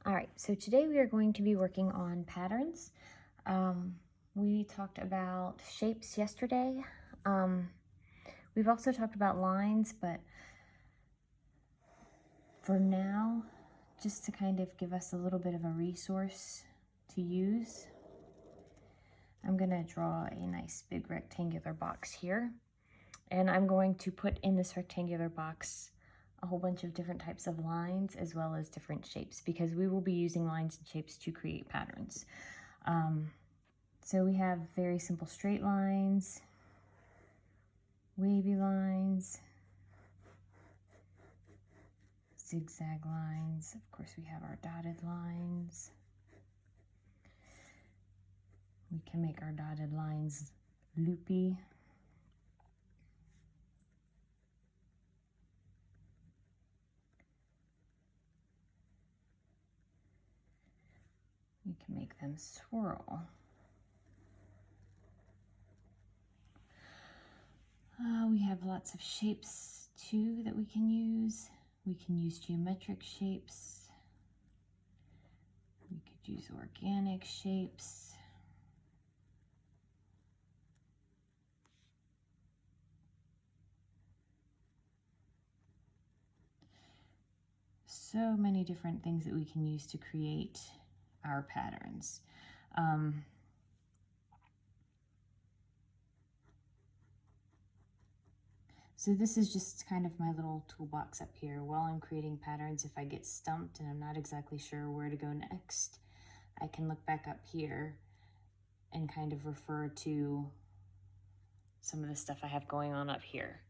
All right, so today we are going to be working on patterns. We talked about shapes yesterday. We've also talked about lines, but for now, just to kind of give us a little bit of a resource to use, I'm gonna draw a nice big rectangular box here. And I'm going to put in this rectangular box a whole bunch of different types of lines as well as different shapes, because we will be using lines and shapes to create patterns. So we have very simple straight lines, wavy lines, zigzag lines. Of course, we have our dotted lines. We can make our dotted lines loopy. We can make them swirl. We have lots of shapes too that we can use. We can use geometric shapes. We could use organic shapes. So many different things that we can use to create our patterns. So this is just kind of my little toolbox up here. While I'm creating patterns, if I get stumped and I'm not exactly sure where to go next, I can look back up here and kind of refer to some of the stuff I have going on up here.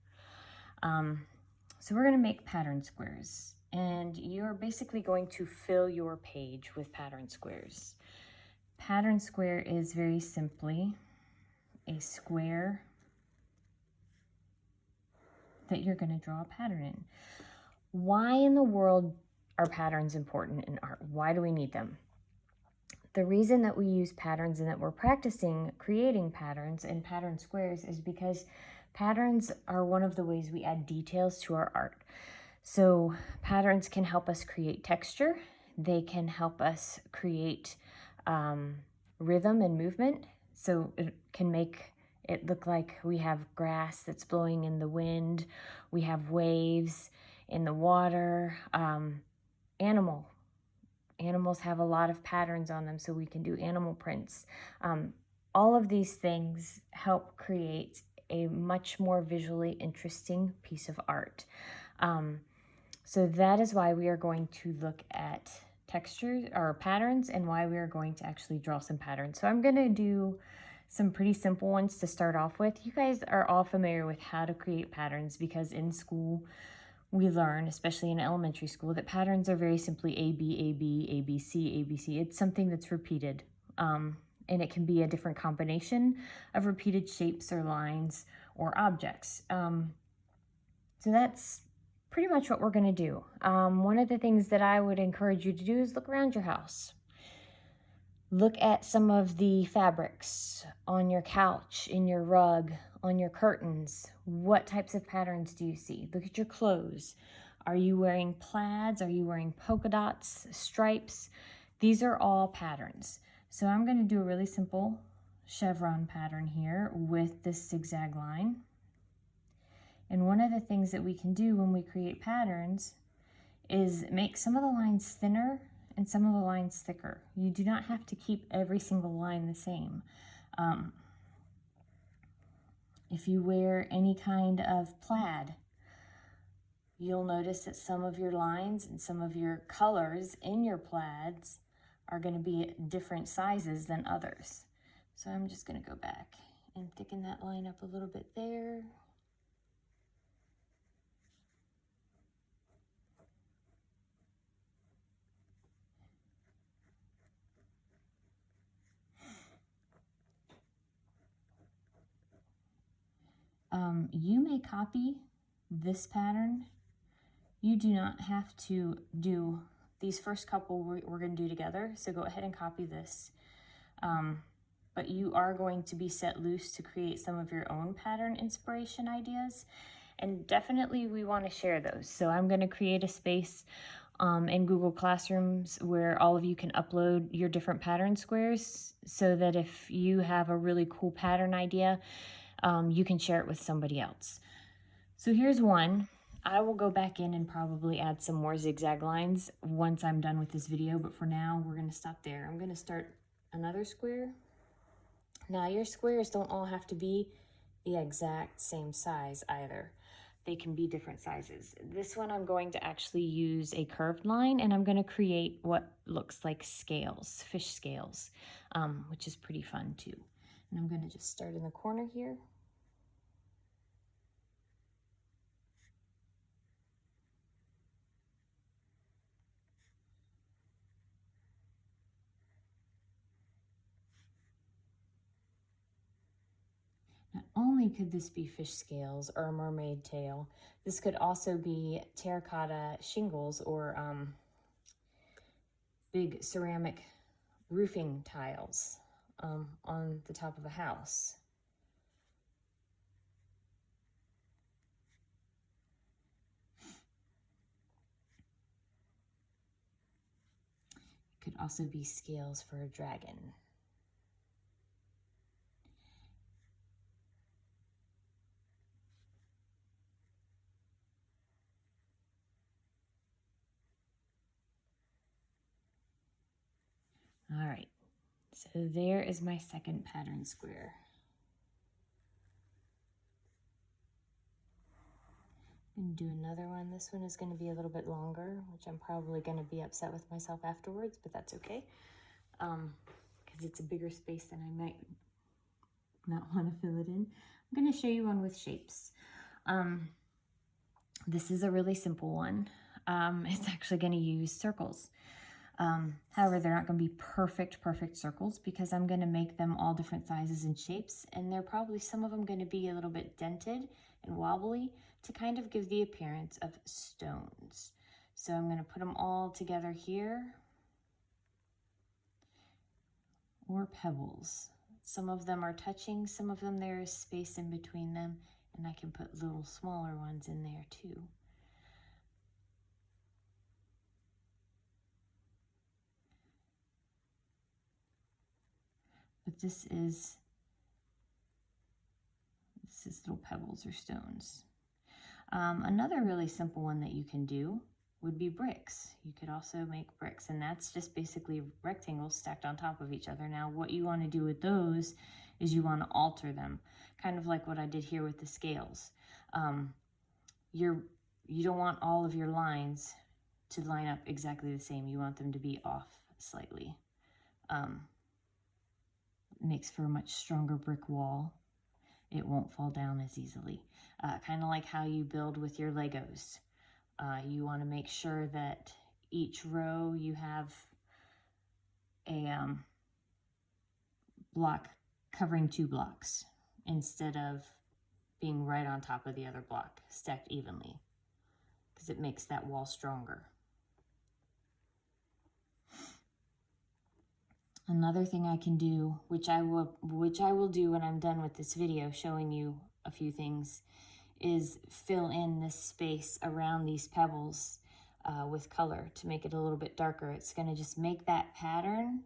So we're going to make pattern squares, and you're basically going to fill your page with pattern squares. Pattern square is very simply a square that you're going to draw a pattern in. Why in the world are patterns important in art? Why do we need them? The reason that we use patterns and that we're practicing creating patterns and pattern squares is because patterns are one of the ways we add details to our art. So patterns can help us create texture. They can help us create rhythm and movement. So it can make it look like we have grass that's blowing in the wind. We have waves in the water. Animals have a lot of patterns on them, so we can do animal prints. All of these things help create a much more visually interesting piece of art. So that is why we are going to look at textures or patterns, and why we are going to actually draw some patterns. So I'm going to do some pretty simple ones to start off with. You guys are all familiar with how to create patterns, because in school we learn, especially in elementary school, that patterns are very simply A, B, A, B, A, B, C, A, B, C. It's something that's repeated. And it can be a different combination of repeated shapes or lines or objects. So that's pretty much what we're going to do. One of the things that I would encourage you to do is look around your house. Look at some of the fabrics on your couch, in your rug, on your curtains. What types of patterns do you see? Look at your clothes. Are you wearing plaids? Are you wearing polka dots, stripes? These are all patterns. So I'm going to do a really simple chevron pattern here with this zigzag line. And one of the things that we can do when we create patterns is make some of the lines thinner and some of the lines thicker. You do not have to keep every single line the same. If you wear any kind of plaid, you'll notice that some of your lines and some of your colors in your plaids are going to be at different sizes than others. So I'm just going to go back and thicken that line up a little bit there. You may copy this pattern. You do not have to do these first couple we're going to do together, so go ahead and copy this. But you are going to be set loose to create some of your own pattern inspiration ideas, and definitely we want to share those. So I'm going to create a space in Google Classrooms where all of you can upload your different pattern squares so that if you have a really cool pattern idea, you can share it with somebody else. So here's one. I will go back in and probably add some more zigzag lines once I'm done with this video, but for now we're going to stop there. I'm going to start another square. Now your squares don't all have to be the exact same size either. They can be different sizes. This one I'm going to actually use a curved line, and I'm going to create what looks like scales, fish scales, which is pretty fun too. And I'm going to just start in the corner here. Not only could this be fish scales or a mermaid tail, this could also be terracotta shingles or big ceramic roofing tiles on the top of a house. It could also be scales for a dragon. All right, so there is my second pattern square. And do another one. This one is going to be a little bit longer, which I'm probably going to be upset with myself afterwards, but that's okay, because it's a bigger space than I might not want to fill it in. I'm going to show you one with shapes. This is a really simple one. It's actually going to use circles. However, they're not going to be perfect circles because I'm going to make them all different sizes and shapes, and they're probably some of them going to be a little bit dented and wobbly to kind of give the appearance of stones. So I'm going to put them all together here, or pebbles. Some of them are touching, some of them there is space in between them, and I can put little smaller ones in there too. But this is little pebbles or stones. Another really simple one that you can do would be bricks. You could also make bricks, and that's just basically rectangles stacked on top of each other. Now, what you want to do with those is you want to alter them, kind of like what I did here with the scales. You don't want all of your lines to line up exactly the same. You want them to be off slightly. Makes for a much stronger brick wall. It won't fall down as easily. Kind of like how you build with your Legos. You want to make sure that each row you have a block covering 2 blocks instead of being right on top of the other block, stacked evenly, because it makes that wall stronger. Another thing I can do, which I will do when I'm done with this video showing you a few things, is fill in this space around these pebbles with color to make it a little bit darker. It's going to just make that pattern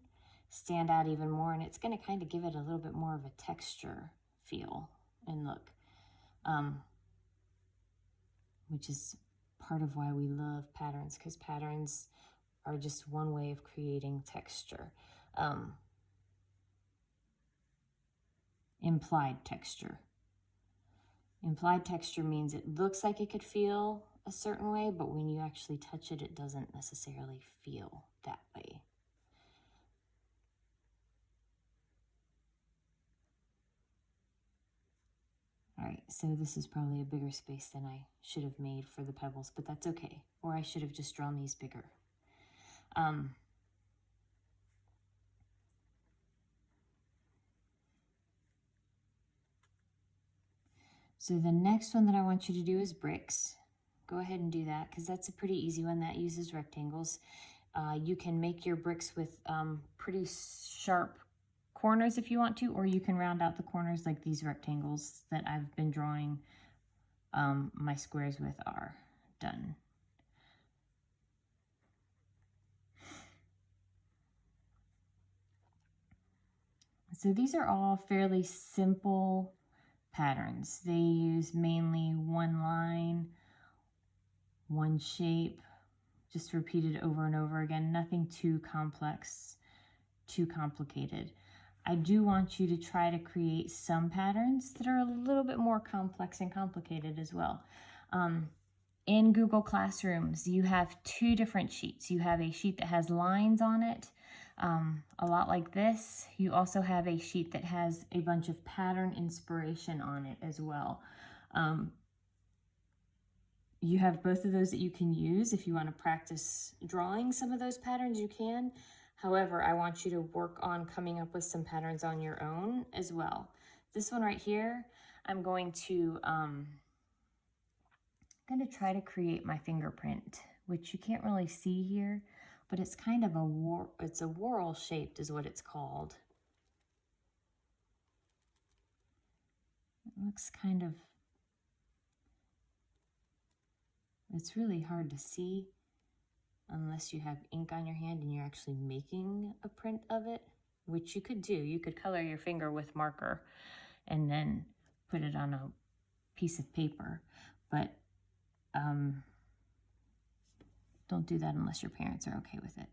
stand out even more, and it's going to kind of give it a little bit more of a texture feel and look, which is part of why we love patterns, because patterns are just one way of creating texture. Implied texture. Implied texture means it looks like it could feel a certain way, but when you actually touch it, it doesn't necessarily feel that way. All right, so this is probably a bigger space than I should have made for the pebbles, but that's okay. Or I should have just drawn these bigger. So the next one that I want you to do is bricks. Go ahead and do that, because that's a pretty easy one that uses rectangles. You can make your bricks with pretty sharp corners if you want to, or you can round out the corners like these rectangles that I've been drawing my squares with are done. So these are all fairly simple patterns. They use mainly one line, one shape, just repeated over and over again, nothing too complex, too complicated. I do want you to try to create some patterns that are a little bit more complex and complicated as well. In Google Classrooms, you have two different sheets. You have a sheet that has lines on it, a lot like this. You also have a sheet that has a bunch of pattern inspiration on it as well. You have both of those that you can use. If you want to practice drawing some of those patterns, you can. However, I want you to work on coming up with some patterns on your own as well. This one right here, I'm going to try to create my fingerprint, which you can't really see here, but it's kind of it's a whorl shaped is what it's called. It looks kind of, it's really hard to see unless you have ink on your hand and you're actually making a print of it, which you could do. You could color your finger with marker and then put it on a piece of paper, but don't do that unless your parents are okay with it.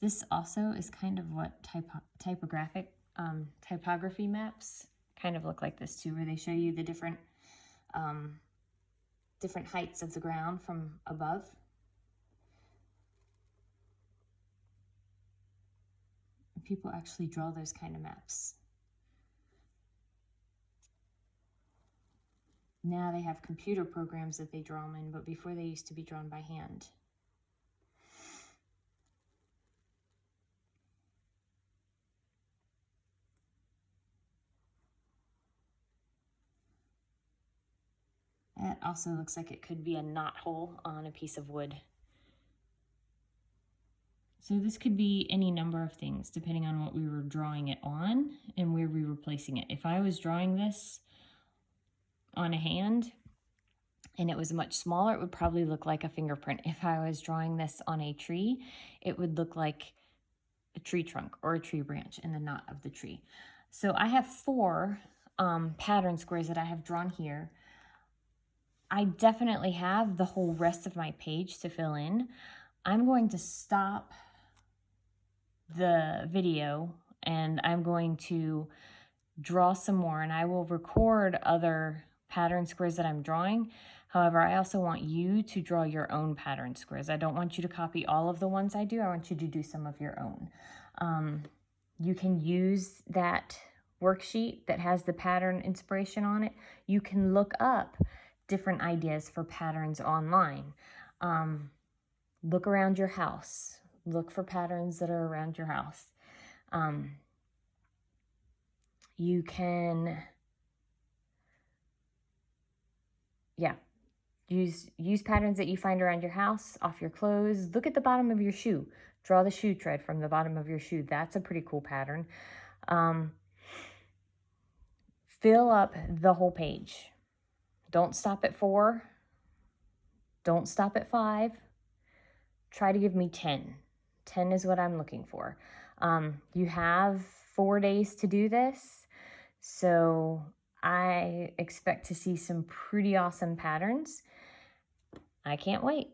This also is kind of what typography maps kind of look like this too, where they show you the different heights of the ground from above. People actually draw those kind of maps. Now they have computer programs that they draw them in, but before they used to be drawn by hand. That also looks like it could be a knot hole on a piece of wood. So this could be any number of things depending on what we were drawing it on and where we were placing it. If I was drawing this on a hand and it was much smaller, it would probably look like a fingerprint. If I was drawing this on a tree, it would look like a tree trunk or a tree branch in the knot of the tree. So I have 4 pattern squares that I have drawn here. I definitely have the whole rest of my page to fill in. I'm going to stop the video and I'm going to draw some more, and I will record other pattern squares that I'm drawing. However, I also want you to draw your own pattern squares. I don't want you to copy all of the ones I do. I want you to do some of your own. You can use that worksheet that has the pattern inspiration on it. You can look up different ideas for patterns online. Look around your house. Look for patterns that are around your house. You can, use patterns that you find around your house, off your clothes. Look at the bottom of your shoe. Draw the shoe tread from the bottom of your shoe. That's a pretty cool pattern. Fill up the whole page. Don't stop at 4. Don't stop at 5. Try to give me 10. 10 is what I'm looking for. You have 4 days to do this, so I expect to see some pretty awesome patterns. I can't wait.